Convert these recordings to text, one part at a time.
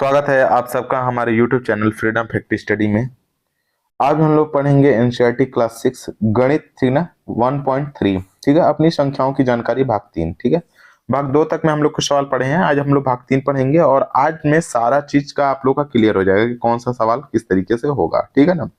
स्वागत है आप सबका हमारे YouTube channel freedom fact study में। आज हम लोग पढ़ेंगे एनसीईआरटी क्लास 6 गणित, ठीक ना, 1.3। ठीक है, अपनी संख्याओं की जानकारी भाग 3। ठीक है, भाग 2 तक में हम लोग कुछ सवाल पढ़े हैं। आज हम लोग भाग 3 पढ़ेंगे और आज में सारा चीज का आप लोग का क्लियर हो जाएगा कि कौन सा सवाल किस तरीके से होगा। ठीक है ना,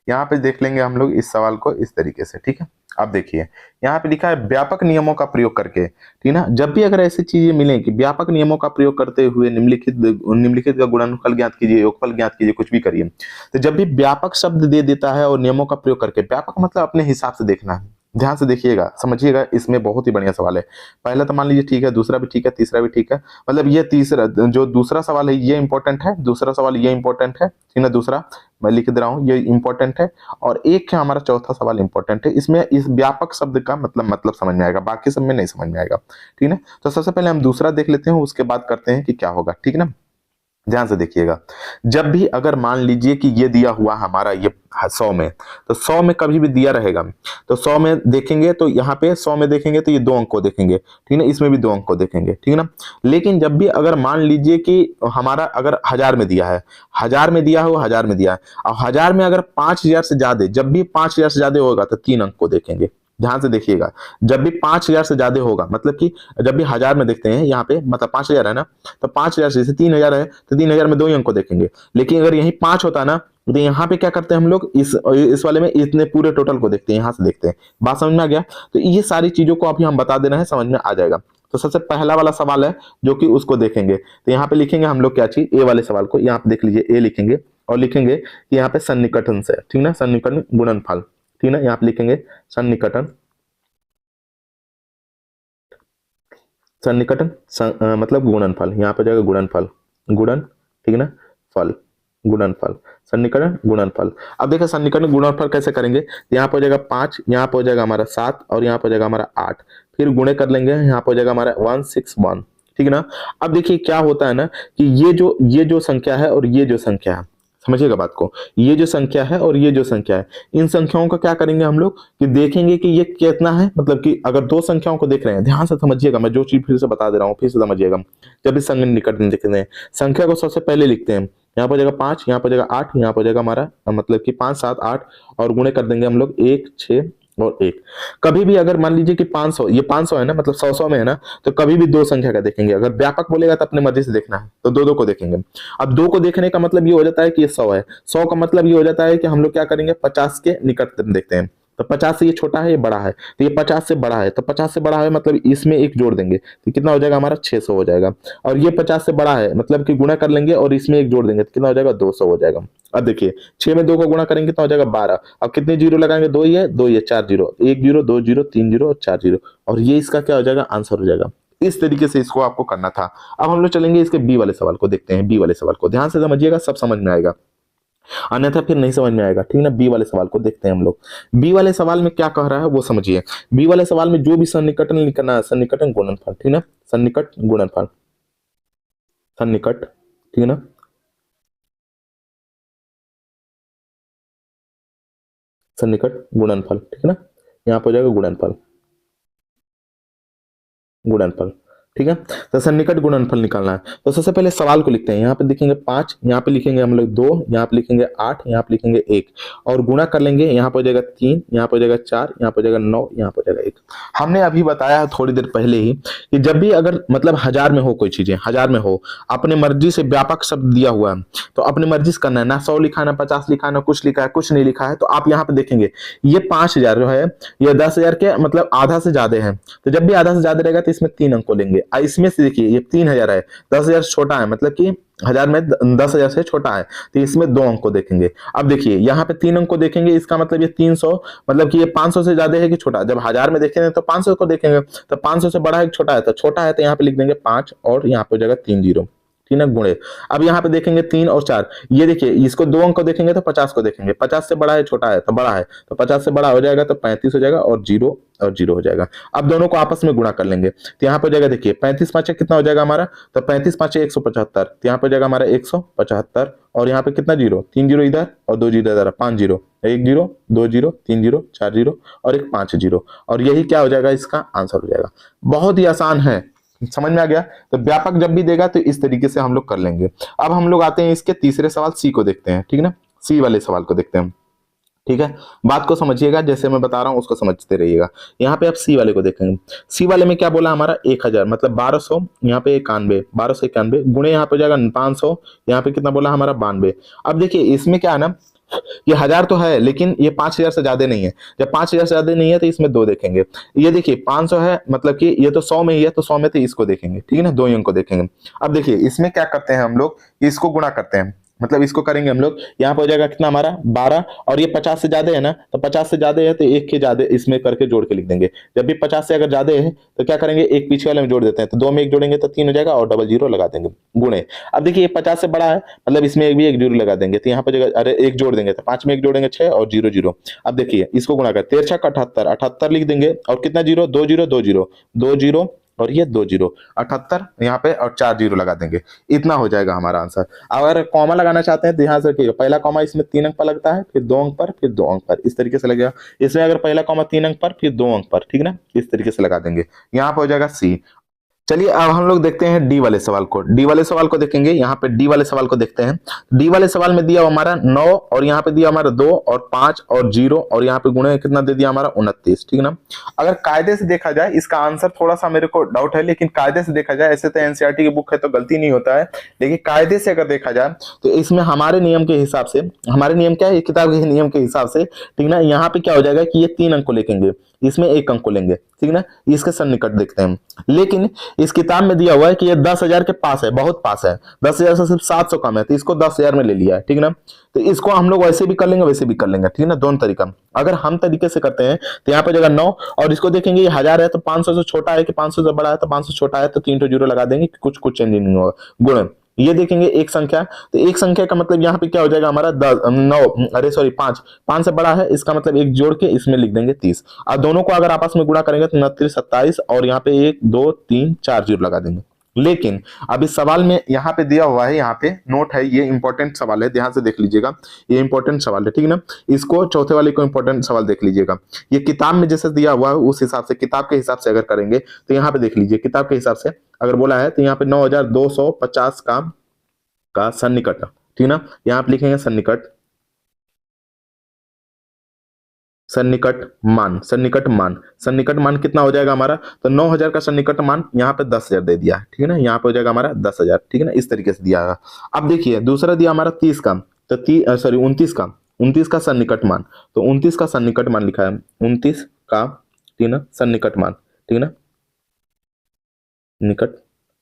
यहाँ पे देख लेंगे हम लोग इस सवाल को इस तरीके से। ठीक है, अब देखिए यहाँ पे लिखा है व्यापक नियमों का प्रयोग करके। ठीक ना, जब भी अगर ऐसी चीजें मिले कि व्यापक नियमों का प्रयोग करते हुए निम्नलिखित का गुणनफल ज्ञात कीजिए, योगफल ज्ञात कीजिए, कुछ भी करिए, तो जब भी व्यापक शब्द दे देता है और नियमों का प्रयोग करके, व्यापक मतलब अपने हिसाब से देखना है। ध्यान से देखिएगा, समझिएगा, इसमें बहुत ही बढ़िया सवाल है। पहला तो मान लीजिए ठीक है, दूसरा भी ठीक है, तीसरा भी ठीक है। मतलब ये तीसरा जो दूसरा सवाल है ये इंपॉर्टेंट है, दूसरा सवाल ये इंपॉर्टेंट है। ठीक है, दूसरा मैं लिख दे रहा हूँ ये इंपॉर्टेंट है, और एक है हमारा चौथा सवाल इंपॉर्टेंट है। इसमें इस व्यापक शब्द का मतलब समझ में आएगा, बाकी सब में नहीं समझ में आएगा। ठीक है, तो सबसे पहले हम दूसरा देख लेते हैं, उसके बाद करते हैं कि क्या होगा। ठीक है ना, ध्यान से देखिएगा। जब भी अगर मान लीजिए कि ये दिया हुआ हमारा ये 100 में, तो 100 में कभी भी दिया रहेगा तो 100 में देखेंगे तो यहाँ पे 100 में देखेंगे तो ये 2 अंक को देखेंगे। ठीक है, इसमें भी 2 अंक को देखेंगे। ठीक है ना, लेकिन जब भी अगर मान लीजिए कि हमारा अगर 1000 में दिया है, 1000 में दिया हो, 1000 में दिया है, और 1000 में अगर 5000 से ज्यादा, जब भी 5000 से ज्यादा होगा तो 3 अंक को देखेंगे। ध्यान से देखिएगा, जब भी 5000 से ज्यादा होगा, मतलब कि जब भी 1000 में देखते हैं यहाँ पे, मतलब 5000 है ना, तो 5000 से जैसे 3000 है तो 3000 में 2 ही अंक को देखेंगे। लेकिन अगर यही 5 होता ना, तो यहाँ पे क्या करते हैं हम लोग, इस वाले में इतने पूरे टोटल को देखते हैं, यहाँ से देखते हैं। बात समझ में आ गया? तो ये सारी चीजों को अभी हम बता देना है, समझ में आ जाएगा। तो सबसे पहला वाला सवाल है जो कि उसको देखेंगे, तो यहाँ पे लिखेंगे हम लोग क्या चीज, ए वाले सवाल को यहाँ पे देख लीजिए, ए लिखेंगे और लिखेंगे कि यहाँ पे सन्निकटन से, ठीक ना, सन्निकटन गुणनफल। ठीक ना, यहाँ पे लिखेंगे सन्निकटन, सन्निकटन मतलब गुणनफल, यहाँ पे जाएगा गुणनफल, गुणन, ठीक है ना, फल, गुणनफल, सन्निकटन गुणनफल। अब देखो सन्निकटन गुणनफल कैसे करेंगे, यहाँ पे हो जाएगा 5, यहाँ पे हो जाएगा हमारा 7 और यहाँ पे हो जाएगा हमारा 8, फिर गुणे कर लेंगे, यहाँ पे हो जाएगा हमारा 161। ठीक है ना, अब देखिए क्या होता है ना कि ये जो संख्या है और ये जो संख्या है, समझिएगा बात को, ये जो संख्या है और ये जो संख्या है, इन संख्याओं का क्या करेंगे हम लोग कि देखेंगे कि ये कितना है। मतलब कि अगर दो संख्याओं को देख रहे हैं, ध्यान से समझिएगा, मैं जो चीज फिर से बता दे रहा हूँ, फिर से समझिएगा। जब भी सन्निकटन में देखते हैं, संख्या को सबसे पहले लिखते हैं, यहाँ पर हो जाएगा 5, यहाँ पर हो जाएगा 8, यहाँ पर हो जाएगा हमारा मतलब कि 5 7 8, और गुणे कर देंगे हम लोग 1 6 और 1। कभी भी अगर मान लीजिए कि 500, ये 500 है ना, मतलब 100 में है ना, तो कभी भी दो संख्या का देखेंगे। अगर व्यापक बोलेगा तो अपने मर्जी से देखना है, तो दो को देखेंगे। अब 2 को देखने का मतलब ये हो जाता है कि ये 100 है, 100 का मतलब ये हो जाता है कि हम लोग क्या करेंगे, 50 के निकट देखते हैं। तो 50 से ये छोटा है, ये बड़ा है, तो ये 50 से बड़ा है, तो 50 से बड़ा है मतलब इसमें एक जोड़ देंगे, तो कितना हो जाएगा हमारा 600 हो जाएगा। और ये 50 से बड़ा है, मतलब कि गुणा कर लेंगे और इसमें एक जोड़ देंगे, तो कितना हो जाएगा 200 हो जाएगा। अब देखिए 6 में 2 को गुणा करेंगे तो हो जाएगा 12। अब कितने जीरो लगाएंगे, 2 ही है, 2 ही है, 4 जीरो, 1 जीरो, 2 जीरो, 3 जीरो और 4 जीरो, और ये इसका क्या हो जाएगा, आंसर हो जाएगा। इस तरीके से इसको आपको करना था। अब हम लोग चलेंगे इसके बी वाले सवाल को देखते हैं। बी वाले सवाल को ध्यान से समझिएगा, सब समझ में आएगा, अन्यथा फिर नहीं समझ में आएगा। ठीक ना, बी वाले सवाल को देखते हैं हम लोग। बी वाले सवाल में क्या कह रहा है वो समझिए। बी वाले सवाल में जो भी सन्निकटन लिखना है, सन्निकटन गुणनफल, ठीक ना, सन्निकट गुणनफल, सन्निकट, ठीक है ना, सन्निकट गुणनफल, ठीक है ना, यहाँ पर हो जाएगा गुणनफल, गुणनफल, ठीक है। तो सन्निकट गुणनफल निकालना है, तो सबसे पहले सवाल को लिखते हैं। यहाँ पे लिखेंगे 5, यहाँ पे लिखेंगे हम लोग 2, यहाँ पे लिखेंगे 8, यहाँ पे लिखेंगे 1, और गुणा कर लेंगे, यहाँ पे हो जाएगा 3, यहाँ पे हो जाएगा 4, यहाँ पे हो जाएगा 9, यहाँ पे हो जाएगा 1। हमने अभी बताया है थोड़ी देर पहले ही कि जब भी अगर मतलब 1000 में हो कोई चीजें, 1000 में हो, अपने मर्जी से व्यापक शब्द दिया हुआ है, तो अपनी मर्जी से करना है ना। 100 लिखा है ना 50 लिखा है ना कुछ लिखा है, कुछ नहीं लिखा है, तो आप यहाँ पे देखेंगे ये 5000 जो है ये 10,000 के मतलब आधा से ज्यादा है, तो जब भी आधा से ज्यादा रहेगा तो इसमें 3 अंक को लेंगे। इसमें से देखिए ये 3000 है, 10,000 छोटा है, मतलब कि 1000 में 10,000 से छोटा है, तो इसमें 2 अंक को देखेंगे। अब देखिए यहाँ पे 3 अंक को देखेंगे, इसका मतलब ये 300, मतलब कि ये 500 से ज्यादा है कि छोटा। जब 1000 में देखेंगे तो 500 को देखेंगे, तो 500 से बड़ा है कि छोटा है, तो छोटा है, तो यहाँ पे लिख देंगे 5 और यहाँ पे हो जाएगा 3 जीरो, ठीक है, गुणे। अब यहाँ पे देखेंगे 3 और 4, ये देखिए इसको 2 अंक को देखेंगे तो 50 को देखेंगे, 50 से बड़ा है छोटा है, तो बड़ा है, तो 50 से बड़ा हो जाएगा तो 35 हो जाएगा, और जीरो हो जाएगा। अब दोनों को आपस में गुणा कर लेंगे, तो यहाँ पे हो जाएगा देखिए 35 5 कितना हो जाएगा हमारा, तो 35 5 175, तो यहाँ पे हो जाएगा हमारा 175, और यहाँ पे कितना जीरो, 3 जीरो इधर और 2 जीरो इधर, 5 zero, 1 zero, 2 zero, 3 zero, 4 zero और एक 5 जीरो, और यही क्या हो जाएगा, इसका आंसर हो जाएगा। बहुत ही आसान है, समझ में आ गया। तो व्यापक जब भी देगा तो इस तरीके से हम लोग कर लेंगे। अब हम लोग आते हैं इसके तीसरे सवाल सी को देखते हैं, ठीक है ना, सी वाले सवाल को देखते हैं। ठीक है, बात को समझिएगा, जैसे मैं बता रहा हूं उसको समझते रहिएगा। यहाँ पे आप सी वाले को देखेंगे, सी वाले में क्या बोला हमारा 1000, मतलब 1200, यहाँ पे 91, 1291 गुणे यहाँ पे हो जाएगा 500, यहाँ पे कितना बोला हमारा 92। अब देखिए इसमें क्या है ना, ये 1000 तो है लेकिन ये 5000 से ज्यादा नहीं है। जब 5000 से ज्यादा नहीं है तो इसमें दो देखेंगे। ये देखिए 500 है, मतलब कि ये तो 100 में ही है, तो 100 में तो इसको देखेंगे, ठीक है ना, दो ही अंक को देखेंगे। अब देखिए इसमें क्या करते हैं हम लोग, इसको गुणा करते हैं, मतलब इसको करेंगे हम लोग, यहाँ पे हो जाएगा कितना हमारा 12, और ये 50 से ज्यादा है ना, तो 50 से ज्यादा है तो एक के ज्यादा इसमें करके जोड़ के लिख देंगे। जब भी 50 से अगर ज्यादा है तो क्या करेंगे, एक पीछे वाले में जोड़ देते हैं, तो दो में एक जोड़ेंगे तो 3 हो जाएगा, और डबल जीरो लगा देंगे गुणे। अब देखिए ये 50 से बड़ा है, मतलब इसमें एक भी एक जीरो लगा देंगे, तो यहाँ पे जगह अरे एक जोड़ देंगे तो 5 में एक जोड़ेंगे 6 और जीरो जीरो। अब देखिए इसको गुणा कर 13 का 78, 78 लिख देंगे, और कितना जीरो, दो जीरो दो जीरो, दो जीरो और ये दो जीरो, 78 यहाँ पे और 4 जीरो लगा देंगे, इतना हो जाएगा हमारा आंसर। अगर कॉमा लगाना चाहते हैं तो ध्यान से रखिएगा, पहला कॉमा इसमें 3 अंक पर लगता है, फिर 2 अंक पर, फिर 2 अंक पर, इस तरीके से लगेगा। इसमें अगर पहला कॉमा 3 अंक पर, फिर 2 अंक पर, ठीक है ना, इस तरीके से लगा देंगे, यहाँ पे हो जाएगा सी। चलिए अब हम लोग देखते हैं डी वाले सवाल को। डी वाले सवाल को देखेंगे, यहाँ पे डी वाले सवाल को देखते हैं। डी वाले सवाल में दिया हमारा 9, और यहाँ पे दिया हमारा 2 और 5 और 0, और यहाँ पे गुणे कितना दे दिया हमारा 29, ठीक है ना। अगर कायदे से देखा जाए इसका आंसर थोड़ा सा मेरे को डाउट है, लेकिन कायदे से देखा जाए, ऐसे तो एनसीईआरटी की बुक है तो गलती नहीं होता है, लेकिन कायदे से अगर देखा जाए तो इसमें हमारे नियम के हिसाब से, हमारे नियम क्या है, किताब के नियम के हिसाब से, ठीक ना, यहाँ पे क्या हो जाएगा कि ये 3 अंक को लेंगे, इसमें 1 अंक को लेंगे, ठीक ना। इसके सन्निकट देखते हैं, लेकिन इस किताब में दिया हुआ है कि ये 10,000 के पास है, बहुत पास है, 10,000 से सिर्फ 700 कम है, तो इसको 10,000 में ले लिया है, ठीक ना। तो इसको हम लोग वैसे भी कर लेंगे, वैसे भी कर लेंगे, ठीक है ना, दोनों तरीका। अगर हम तरीके से करते हैं तो यहाँ पे जगह 9, और इसको देखेंगे ये 1000 है तो 500 से छोटा है कि 500 से बड़ा है, तो 500 छोटा है तो 3 तो जीरो लगा देंगे, कुछ कुछ चेंज नहीं होगा, गुण। ये देखेंगे एक संख्या, तो एक संख्या का मतलब यहाँ पे क्या हो जाएगा हमारा 10 9, अरे सॉरी 5, 5 से बड़ा है, इसका मतलब एक जोड़ के इसमें लिख देंगे 30, और दोनों को अगर आपस में गुणा करेंगे तो 29 27, और यहाँ पे 1 2 3 4 जीरो लगा देंगे। लेकिन अब इस सवाल में यहाँ पे दिया हुआ है, यहाँ पे नोट है, ये इंपॉर्टेंट सवाल है, ध्यान से देख लीजिएगा, ये इंपॉर्टेंट सवाल है, ठीक है ना। इसको चौथे वाले को इंपॉर्टेंट सवाल देख लीजिएगा। ये किताब में जैसे दिया हुआ है उस हिसाब से, किताब के हिसाब से अगर करेंगे तो यहाँ पे देख लीजिए, किताब के हिसाब से अगर बोला है तो यहाँ पे 9250 का सन्निकट, ठीक ना, यहाँ पे लिखेंगे सन्निकट, सन्निकट मान, सन्निकट मान, सन्निकट मान कितना हो जाएगा हमारा, तो 9000 का सन्निकट मान यहाँ पे 10,000 दे दिया, ठीक है ना, यहाँ पे हो जाएगा हमारा 10,000, ठीक है ना, इस तरीके से दिया है। अब देखिए दूसरा दिया हमारा 30 का, तो 29 का, 29 का सन्निकट मान, तो 29 का सन्निकट मान लिखा है, 29 का, ठीक है ना, सन्निकट मान, ठीक है ना, निकट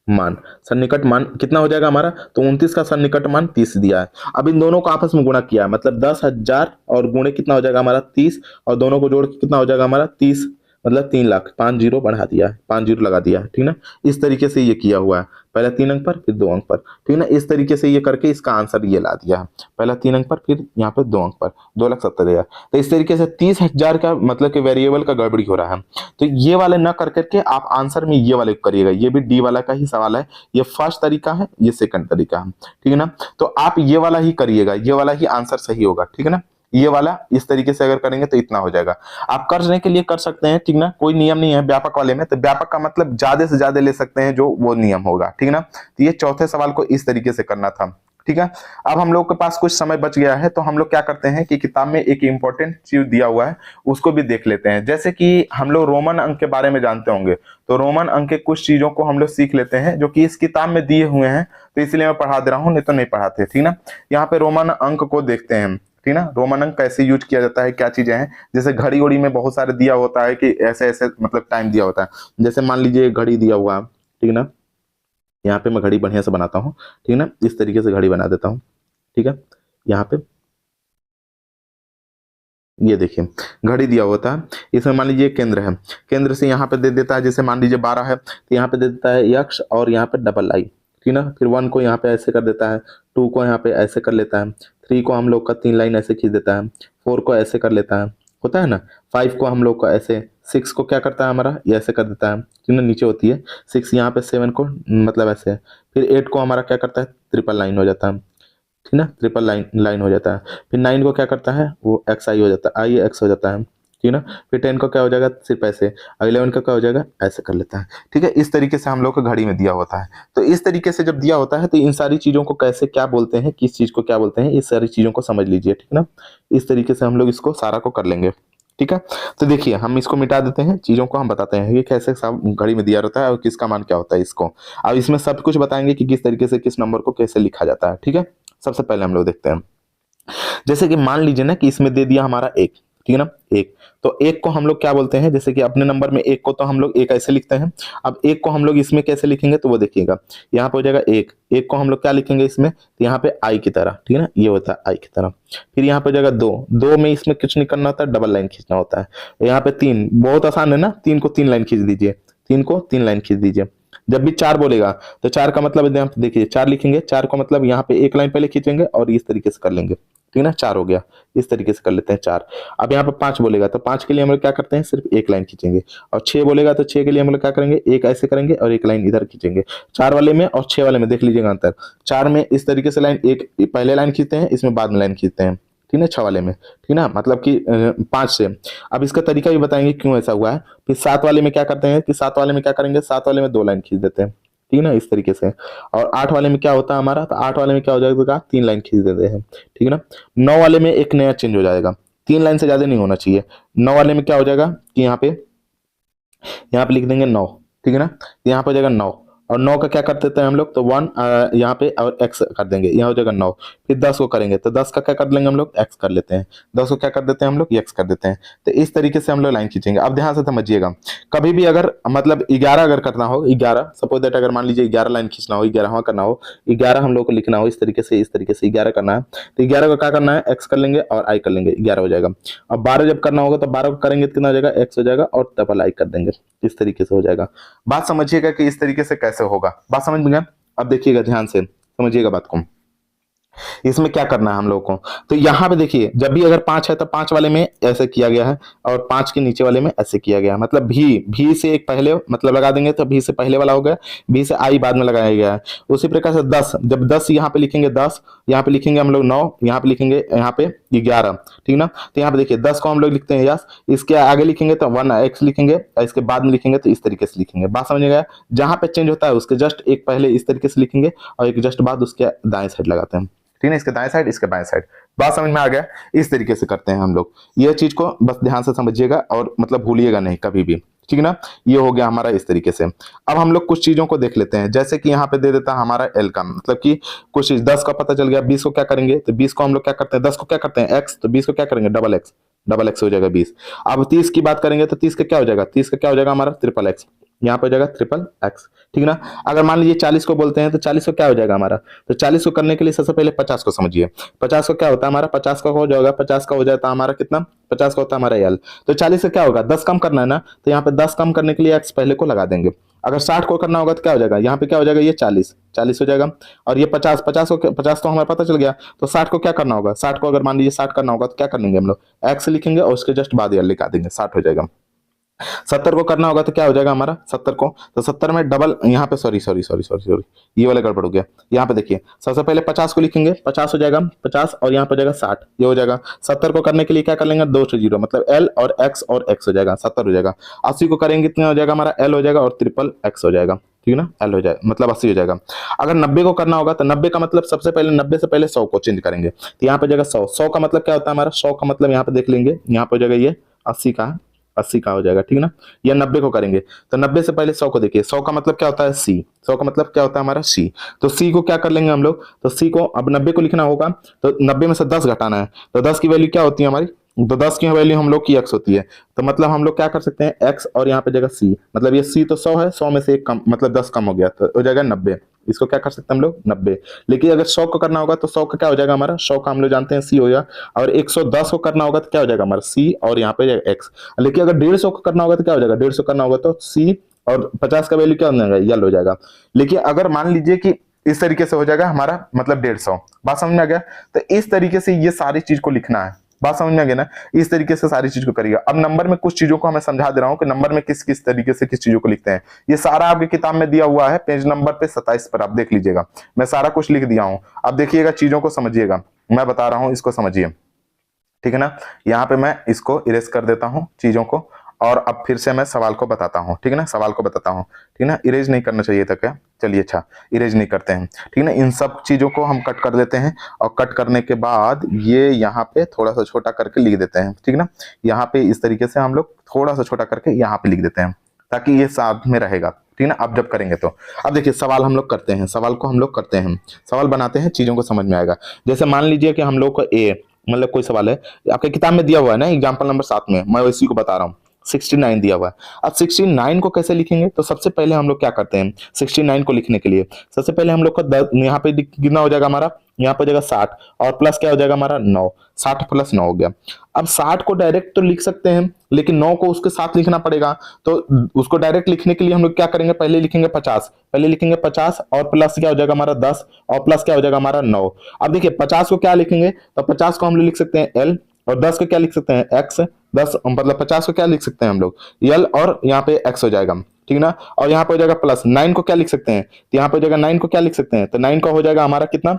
मान, सन्निकट मान कितना हो जाएगा हमारा, तो 29 का सन्निकट मान 30 दिया है। अब इन दोनों को आपस में गुणा किया, मतलब 10,000 और गुणे कितना हो जाएगा हमारा 30, और दोनों को जोड़ के कितना हो जाएगा हमारा 30, मतलब 3 लाख, 5 जीरो बढ़ा दिया है, 5 जीरो लगा दिया है, ठीक ना। इस तरीके से ये किया हुआ है, पहला 3 अंक पर फिर 2 अंक पर, ठीक ना, इस तरीके से ये करके इसका आंसर ये ला दिया है, पहला 3 अंक पर फिर यहाँ पे 2 अंक पर, 2,70,000। तो इस तरीके से 30,000 का मतलब कि वेरिएबल का गड़बड़ी हो रहा है। तो ये वाले ना कर करके आप आंसर में ये वाले करिएगा, ये भी डी वाला का ही सवाल है, ये फर्स्ट तरीका है, ये सेकंड तरीका है, ठीक है ना। तो आप ये वाला ही करिएगा, ये वाला ही आंसर सही होगा, ठीक है ना। ये वाला इस तरीके से अगर करेंगे तो इतना हो जाएगा। आप करने के लिए कर सकते हैं, ठीक ना, कोई नियम नहीं है व्यापक वाले में, तो व्यापक का मतलब ज्यादा से ज्यादा ले सकते हैं, जो वो नियम होगा, ठीक ना। तो ये चौथे सवाल को इस तरीके से करना था, ठीक है। अब हम लोग के पास कुछ समय बच गया है, तो हम लोग क्या करते हैं कि किताब में एक इंपॉर्टेंट चीज दिया हुआ है उसको भी देख लेते हैं। जैसे कि हम लोग रोमन अंक के बारे में जानते होंगे, तो रोमन अंक के कुछ चीजों को हम लोग सीख लेते हैं जो कि इस किताब में दिए हुए हैं, तो इसलिए मैं पढ़ा दे रहा हूँ, नहीं तो नहीं पढ़ाते, ठीक ना। यहाँ पे रोमन अंक को देखते हैं, ठीक ना, रोमन अंक कैसे यूज किया जाता है, क्या चीजें हैं, जैसे घड़ी उड़ी में बहुत सारे दिया होता है कि ऐसे ऐसे मतलब टाइम दिया होता है, जैसे मान लीजिए घड़ी दिया हुआ, ठीक ना, यहाँ पे मैं घड़ी बढ़िया से बनाता हूँ, ठीक ना, इस तरीके से घड़ी बना देता हूँ, ठीक है। यहाँ पे ये देखिए घड़ी दिया होता है, इसमें मान लीजिए केंद्र है, केंद्र से यहाँ पे दे देता है, जैसे मान लीजिए 12 है तो यहाँ पे दे देता है यक्ष और यहाँ पे डबल आई, ठीक ना, फिर 1 को यहाँ पे ऐसे कर देता है, 2 को यहाँ पे ऐसे कर लेता है, 3 को हम लोग का 3 लाइन ऐसे खींच देता है, 4 को ऐसे कर लेता है, होता है ना, 5 को हम लोग का ऐसे, 6 को क्या करता है हमारा ये ऐसे कर देता है, ठीक ना, नीचे होती है 6, यहाँ पे 7 को मतलब ऐसे, फिर 8 को हमारा क्या करता है ट्रिपल लाइन हो जाता है, ठीक ना, ट्रिपल लाइन लाइन हो जाता है, फिर 9 को क्या करता है वो एक्स आई हो जाता है, आई एक्स हो जाता है, ठीक है ना। फिर 10 का क्या हो जाएगा सिर्फ ऐसे, 11 का क्या हो जाएगा ऐसे कर लेता है, ठीक है। इस तरीके से हम लोग को घड़ी में दिया होता है। तो इस तरीके से जब दिया होता है तो इन सारी चीजों को कैसे क्या बोलते हैं, किस चीज को क्या बोलते हैं, इस सारी चीजों को समझ लीजिए, ठीक है ना। इस तरीके से हम लोग इसको सारा को कर लेंगे, ठीक है। तो देखिए हम इसको मिटा देते हैं, चीजों को हम बताते हैं कि कैसे सब घड़ी में दिया रहता है और किसका मान क्या होता है इसको। अब इसमें सब कुछ बताएंगे कि किस तरीके से किस नंबर को कैसे लिखा जाता है, ठीक है। सबसे पहले हम लोग देखते हैं, जैसे कि मान लीजिए ना कि इसमें दे दिया हमारा एक, ठीक है ना, एक। तो एक को हम लोग क्या बोलते हैं, जैसे कि अपने नंबर में एक को तो हम लोग एक ऐसे लिखते हैं। अब एक को हम लोग इसमें कैसे लिखेंगे तो वो देखिएगा, यहाँ पे हो जाएगा एक, एक को हम लोग क्या लिखेंगे इसमें, तो यहाँ पे आई की तरह, ठीक है ना, ये होता है आई की तरह। फिर यहाँ पे हो जाएगा दो, दो में इसमें कुछ नहीं करना होता है, डबल लाइन खींचना होता है। यहाँ पे तीन, बहुत आसान है ना, तीन को तीन लाइन खींच दीजिए, तीन को तीन लाइन खींच दीजिए। जब भी चार बोलेगा तो चार का मतलब यहाँ पे देखिए, चार लिखेंगे, चार को मतलब यहाँ पे एक लाइन पहले खींचेंगे और इस तरीके से कर लेंगे, ठीक है ना, चार हो गया। इस तरीके से कर लेते हैं चार। अब यहाँ पे पांच बोलेगा तो पांच के लिए हम लोग क्या करते हैं, सिर्फ एक लाइन खींचेंगे। और छह बोलेगा तो छह के लिए हम लोग क्या करेंगे, एक ऐसे करेंगे और एक लाइन इधर खींचेंगे। चार वाले में और छह वाले में देख लीजिएगा अंतर, चार में इस तरीके से लाइन एक पहले लाइन खींचते हैं, इसमें बाद में लाइन खींचते हैं, ठीक है, छह वाले में, ठीक ना, मतलब कि पांच से। अब इसका तरीका भी बताएंगे क्यों ऐसा हुआ है। फिर सात वाले में क्या करते हैं कि सात वाले में क्या करेंगे, सात वाले में दो लाइन खींच देते हैं, ठीक है ना, इस तरीके से। और आठ वाले में क्या होता है हमारा, तो आठ वाले में क्या हो जाएगा, तीन लाइन खींच देते हैं, ठीक है ना। नौ वाले में एक नया चेंज हो जाएगा, तीन लाइन से ज्यादा नहीं होना चाहिए। नौ वाले में क्या हो जाएगा कि यहाँ पे लिख देंगे नौ, ठीक है ना, यहाँ पे हो जाएगा नौ। और नौ का क्या कर देते हैं हम लोग, तो वन यहाँ पे और एक्स कर देंगे, यहाँ हो जाएगा नौ। फिर दस को करेंगे तो दस का क्या कर लेंगे हम लोग, एक्स कर लेते हैं। दस को क्या कर देते हैं हम लोग, एक्स कर देते हैं। तो इस तरीके से हम लोग लाइन खींचेंगे। अब ध्यान से समझिएगा, कभी भी अगर मतलब 11 अगर करना हो, 11 सपोज दैट अगर मान लीजिए 11 लाइन खींचना हो, 11वां करना हो, 11 हम लोग को लिखना हो इस तरीके से, इस तरीके से 11 करना है, तो 11 को क्या करना है, एक्स कर लेंगे और आई कर लेंगे, 11 हो जाएगा। अब 12 जब करना होगा तो 12 को करेंगे तो कितना हो जाएगा, एक्स हो जाएगा और डबल आई कर देंगे, इस तरीके से हो जाएगा। बात समझिएगा कि इस तरीके से कैसे होगा, बात समझ में गया। अब देखिएगा ध्यान से समझिएगा बात को, इसमें क्या करना है हम लोगों को। तो यहाँ पे देखिए जब भी अगर पांच है तो पांच वाले में ऐसे किया गया है और पांच के नीचे वाले में ऐसे किया गया है, मतलब भी से एक पहले मतलब लगा देंगे तो भी से पहले वाला हो गया, भी से आई बाद में लगाया गया है। उसी प्रकार से 10, जब 10 यहाँ पे लिखेंगे 10, यहाँ पे लिखेंगे हम लोग 9, यहाँ पे लिखेंगे यहाँ पे 11, ठीक ना। तो यहाँ पे देखिए 10 को हम लोग लिखते हैं यस, इसके आगे लिखेंगे तो 1 एक्स लिखेंगे, इसके बाद में लिखेंगे तो इस तरीके से लिखेंगे। बात समझ गया, जहां पे चेंज होता है उसके जस्ट एक पहले इस तरीके से लिखेंगे और एक जस्ट बाद उसके दाएं साइड लगाते हैं, ठीक है, इसके दाएं साइड इसके बाएं साइड। बात समझ में आ गया, इस तरीके से करते हैं हम लोग। ये चीज को बस ध्यान से समझिएगा और मतलब भूलिएगा नहीं कभी भी, ठीक है ना। ये हो गया हमारा इस तरीके से। अब हम लोग कुछ चीजों को देख लेते हैं, जैसे कि यहाँ पे दे देता है हमारा एल का, मतलब कि कुछ चीज 10 का पता चल गया, 20 को क्या करेंगे, तो 20 को हम लोग क्या करते हैं, 10 को क्या करते हैं एक्स, तो 20 को क्या करेंगे डबल एक्स, डबल एक्स हो जाएगा 20। अब 30 की बात करेंगे तो 30 का क्या हो जाएगा, 30 का क्या हो जाएगा हमारा ट्रिपल एक्स, यहाँ पे हो जाएगा ट्रिपल एक्स, ठीक है ना। अगर मान लीजिए 40 को बोलते हैं तो 40 को क्या हो जाएगा हमारा, तो 40 को करने के लिए सबसे पहले 50 को समझिए। 50 को क्या होता है हमारा, 50 का हो जाएगा, 50 का हो जाता है हमारा कितना, 50 का होता है हमारा एल। तो 40 से क्या होगा, 10 कम करना है ना, तो यहाँ पे 10 कम करने के लिए एक्स पहले को लगा देंगे। अगर 60 को करना होगा तो क्या हो जाएगा, यहाँ पे क्या हो जाएगा, ये 40 40 हो जाएगा। और ये 50 50 को 50 तो हमें पता चल गया, तो 60 को क्या करना होगा, 60 को अगर मान लीजिए 60 करना होगा तो क्या कर लेंगे हम लोग, एक्स लिखेंगे और उसके जस्ट बाद एल लिखा देंगे, 60 हो जाएगा। 70 को करना होगा तो क्या हो जाएगा हमारा 70 को, तो 70 में डबल यहाँ पे sorry sorry sorry sorry sorry ये वाला गड़बड़ हो गया। यहाँ पे देखिए सबसे पहले 50 को लिखेंगे, 50 हो जाएगा 50 और यहाँ पे हो जाएगा 60, ये हो जाएगा। 70 को करने के लिए क्या कर लेंगे, 2 से 0 मतलब एल और एक्स हो जाएगा, 70 हो जाएगा। 80 को करेंगे कितना हो जाएगा हमारा, एल हो जाएगा और ट्रिपल एक्स हो जाएगा, ठीक है ना, एल हो जाएगा मतलब 80 हो जाएगा। अगर 90 को करना होगा तो 90 का मतलब सबसे पहले 90 से पहले 100 को चेंज करेंगे, तो यहाँ पे जाएगा 100, 100 का मतलब क्या होता है हमारा, 100 का मतलब यहाँ पे देख लेंगे, यहाँ पे हो जाएगा ये 80 का हो जाएगा, ठीक है ना। या 90 को करेंगे तो 90 से पहले 100 को देखिए, 100 का मतलब क्या होता है सी, 100 का मतलब क्या होता है हमारा सी। तो सी को क्या कर लेंगे हम लोग, तो सी को अब 90 को लिखना होगा तो 90 में से 10 घटाना है, तो 10 की वैल्यू क्या होती है हमारी, तो 10 की वैल्यू हम लोग की x होती है। तो मतलब हम लोग क्या कर सकते हैं x और यहाँ पे जगह c, मतलब ये c तो 100 है, 100 में से एक कम मतलब 10 कम हो गया तो हो जाएगा 90। इसको क्या कर सकते हैं हम लोग 90। लेकिन अगर 100 को करना होगा तो 100 का क्या हो जाएगा हमारा, 100 का हम लोग जानते हैं c हो जाएगा। और 110 को करना होगा तो क्या हो जाएगा हमारा c और यहाँ पे x। लेकिन अगर 150 को करना होगा तो क्या हो जाएगा, 150 करना होगा तो c और 50 का वैल्यू क्या हो जाएगा, यल हो जाएगा। लेकिन अगर मान लीजिए कि इस तरीके से हो जाएगा हमारा मतलब 150, बात समझ में आ गया। तो इस तरीके से ये सारी चीज को लिखना है, बात समझ में आ गया ना, इस तरीके से सारी चीज को करिएगा। अब नंबर में कुछ चीजों को हमें समझा दे रहा हूं कि नंबर में किस किस तरीके से किस चीजों को लिखते हैं। ये सारा आपकी किताब में दिया हुआ है, पेज नंबर पे 27 पर आप देख लीजिएगा, मैं सारा कुछ लिख दिया हूं। अब देखिएगा चीजों को समझिएगा, मैं बता रहा हूं इसको समझिए, ठीक है ना। यहाँ पे मैं इसको इरेज कर देता हूँ चीजों को, और अब फिर से मैं सवाल को बताता हूँ, ठीक है ना, सवाल को बताता हूँ, ठीक है ना। इरेज नहीं करना चाहिए था क्या, चलिए अच्छा इरेज नहीं करते हैं, ठीक है ना। इन सब चीजों को हम कट कर देते हैं, और कट करने के बाद ये यहाँ पे थोड़ा सा छोटा करके लिख देते हैं, ठीक है ना। यहाँ पे इस तरीके से हम लोग थोड़ा सा छोटा करके यहाँ पे लिख देते हैं, ताकि ये साथ में रहेगा, ठीक है ना। अब जब करेंगे तो अब देखिए सवाल हम लोग करते हैं, सवाल को हम लोग करते हैं, सवाल बनाते हैं, चीजों को समझ में आएगा। जैसे मान लीजिए कि हम लोग को ए मतलब कोई सवाल है आपके किताब में दिया हुआ है ना, एग्जाम्पल नंबर 7 में, मैं इसी को बता रहा हूँ। 69 दिया हुआ है। अब 69 को कैसे लिखेंगे, तो सबसे पहले हम लोग क्या करते हैं 69 को लिखने के लिए, सबसे पहले हम लोग का यहाँ पे कितना हो जाएगा हमारा, यहाँ पे हो जाएगा 60, और प्लस क्या हो जाएगा हमारा 9, 60 प्लस 9 हो गया। अब 60 को डायरेक्ट तो लिख सकते हैं, लेकिन 9 को उसके साथ लिखना पड़ेगा, तो उसको डायरेक्ट लिखने के लिए हम लोग क्या करेंगे, पहले लिखेंगे 50, पहले लिखेंगे 50, और प्लस क्या हो जाएगा हमारा 10, और प्लस क्या हो जाएगा हमारा 9। अब देखिए 50 को क्या लिखेंगे, तो 50 को हम लोग लिख सकते हैं एल, और 10 को क्या लिख सकते हैं एक्स, 10 मतलब 50 को क्या लिख सकते हैं हम लोग यल, और यहाँ पे एक्स हो जाएगा, ठीक ना। और यहाँ पे हो जाएगा प्लस 9 को क्या लिख सकते हैं, तो यहाँ पे हो जाएगा 9 को क्या लिख सकते हैं, तो 9 का हो जाएगा हमारा कितना,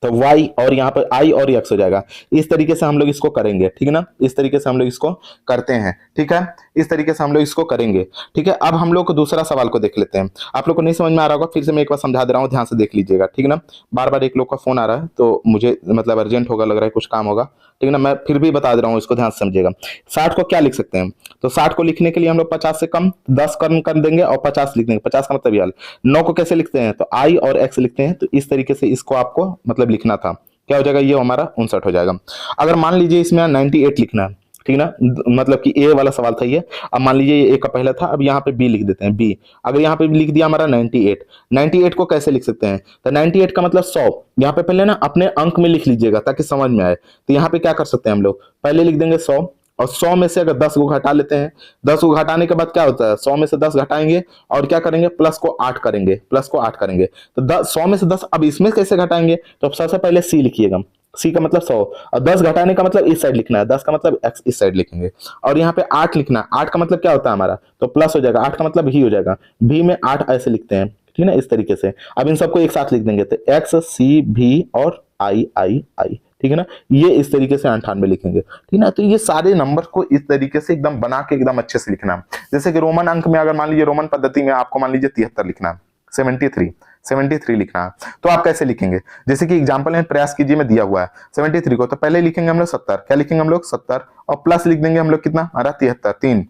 तो y, और यहाँ पर i और x हो जाएगा। इस तरीके से हम लोग इसको करेंगे, ठीक है ना, इस तरीके से हम लोग इसको करते हैं, ठीक है, इस तरीके से हम लोग इसको करेंगे, ठीक है। अब हम लोग को दूसरा सवाल को देख लेते हैं। आप लोग को नहीं समझ में आ रहा होगा, फिर से मैं एक बार समझा दे रहा हूँ, ध्यान से देख लीजिएगा, ठीक है ना। बार बार एक लोग का फोन आ रहा है, तो मुझे मतलब अर्जेंट होगा, लग रहा है कुछ काम होगा, ठीक है ना। मैं फिर भी बता दे रहा हूँ, इसको ध्यान से समझिएगा। 60 को क्या लिख सकते हैं, तो 60 को लिखने के लिए हम लोग 50 से कम 10 कम कर देंगे, और 50 लिख देंगे, 50 का मतलब यल। 9 को कैसे लिखते हैं, तो i और x लिखते हैं, तो इस तरीके से इसको आपको मतलब लिखना था, क्या हो जाएगा, ये हमारा 59 हो जाएगा। अगर मान लीजिए इसमें 98 लिखना है, ठीक ना, मतलब कि ए वाला सवाल था ये। अब मान लीजिए ए का पहला था, अब यहाँ पे बी लिख देते हैं, बी। अगर यहाँ पे लिख दिया हमारा 98, 98 को कैसे लिख सकते हैं, तो 98 का मतलब 100, यहाँ पे पहले ना अपने अंक में लिख लीजिएगा ताकि समझ में आए। तो यहाँ पे क्या कर सकते हैं हम लोग, पहले लिख देंगे 100, और 100 में से अगर 10 को घटा लेते हैं, 10 को घटाने के बाद क्या होता है, 100 में से 10 घटाएंगे, और क्या करेंगे, प्लस को 8 करेंगे, प्लस को 8 करेंगे, तो 100 में से 10, अब इसमें कैसे घटाएंगे, तो सबसे पहले सी लिखिएगा, सी का मतलब 100, और 10 घटाने का मतलब इस साइड लिखना है, 10 का मतलब एक्स इस साइड लिखेंगे, और यहाँ पे 8 लिखना है, 8 का मतलब क्या होता है हमारा, तो प्लस हो जाएगा, 8 का मतलब भी हो जाएगा, भी में 8 ऐसे लिखते हैं, ठीक है ना, इस तरीके से। अब इन सबको एक साथ लिख देंगे, तो एक्स सी भी और आई आई आई, ठीक है ना, ये इस तरीके से 98 लिखेंगे, ठीक ना। तो ये सारे नंबर को इस तरीके से एकदम बना के एकदम अच्छे से लिखना है। जैसे कि रोमन अंक में अगर मान लीजिए रोमन पद्धति में आपको मान लीजिए 73 लिखना है, 73 लिखना है, तो आप कैसे लिखेंगे, जैसे कि एग्जांपल में प्रयास कीजिए में दिया हुआ है 73 को, तो पहले लिखेंगे हम लोग 70, क्या लिखेंगे हम लोग 70, और प्लस लिख देंगे हम लोग कितना, हमारा 73, 3,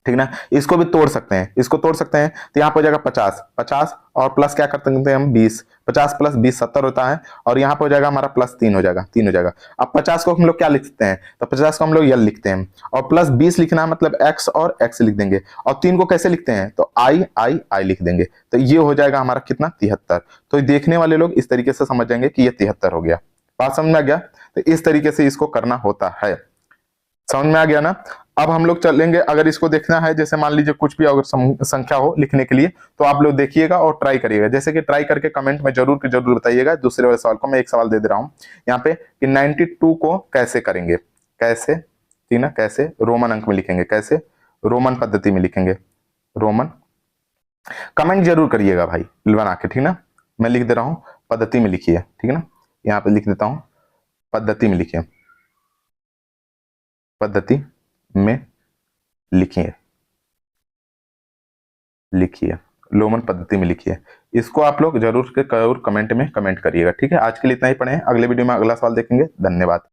ठीक ना। इसको भी तोड़ सकते हैं, इसको तोड़ सकते हैं, तो यहाँ पर हो जाएगा 50, 50 और प्लस क्या कर सकते हैं हम 20, 50 प्लस 20 70 होता है, और यहाँ पर हो जाएगा हमारा प्लस 3 हो जाएगा, 3 हो जाएगा। अब 50 को हम लोग क्या लिखते हैं, तो 50 को हम लोग यल लिखते हैं, और प्लस 20 लिखना है मतलब x और x लिख देंगे, और 3 को कैसे लिखते हैं, तो i i i लिख देंगे, तो ये हो जाएगा हमारा कितना 73। तो देखने वाले लोग इस तरीके से समझ जाएंगे कि ये 73 हो गया। बात समझ में आ गया, तो इस तरीके से इसको करना होता है, समझ में आ गया ना। अब हम लोग चलेंगे, अगर इसको देखना है, जैसे मान लीजिए कुछ भी अगर संख्या हो लिखने के लिए, तो आप लोग देखिएगा और ट्राई करिएगा, जैसे कि ट्राई करके कमेंट में जरूर के जरूर बताइएगा। दूसरे वाले सवाल को मैं एक सवाल दे दे रहा हूं यहाँ पे कि 92 को कैसे करेंगे, कैसे, ठीक ना, कैसे रोमन अंक में लिखेंगे, कैसे रोमन पद्धति में लिखेंगे, रोमन, कमेंट जरूर करिएगा भाई बना के, ठीक ना। मैं लिख दे रहा हूँ पद्धति में लिखिए, ठीक है ना, यहाँ पे लिख देता हूँ पद्धति में लिखिए, पद्धति में लिखिए, लिखिए रोमन पद्धति में लिखिए। इसको आप लोग जरूर कमेंट में कमेंट करिएगा, ठीक है। आज के लिए इतना ही पढ़े हैं, अगले वीडियो में अगला सवाल देखेंगे। धन्यवाद।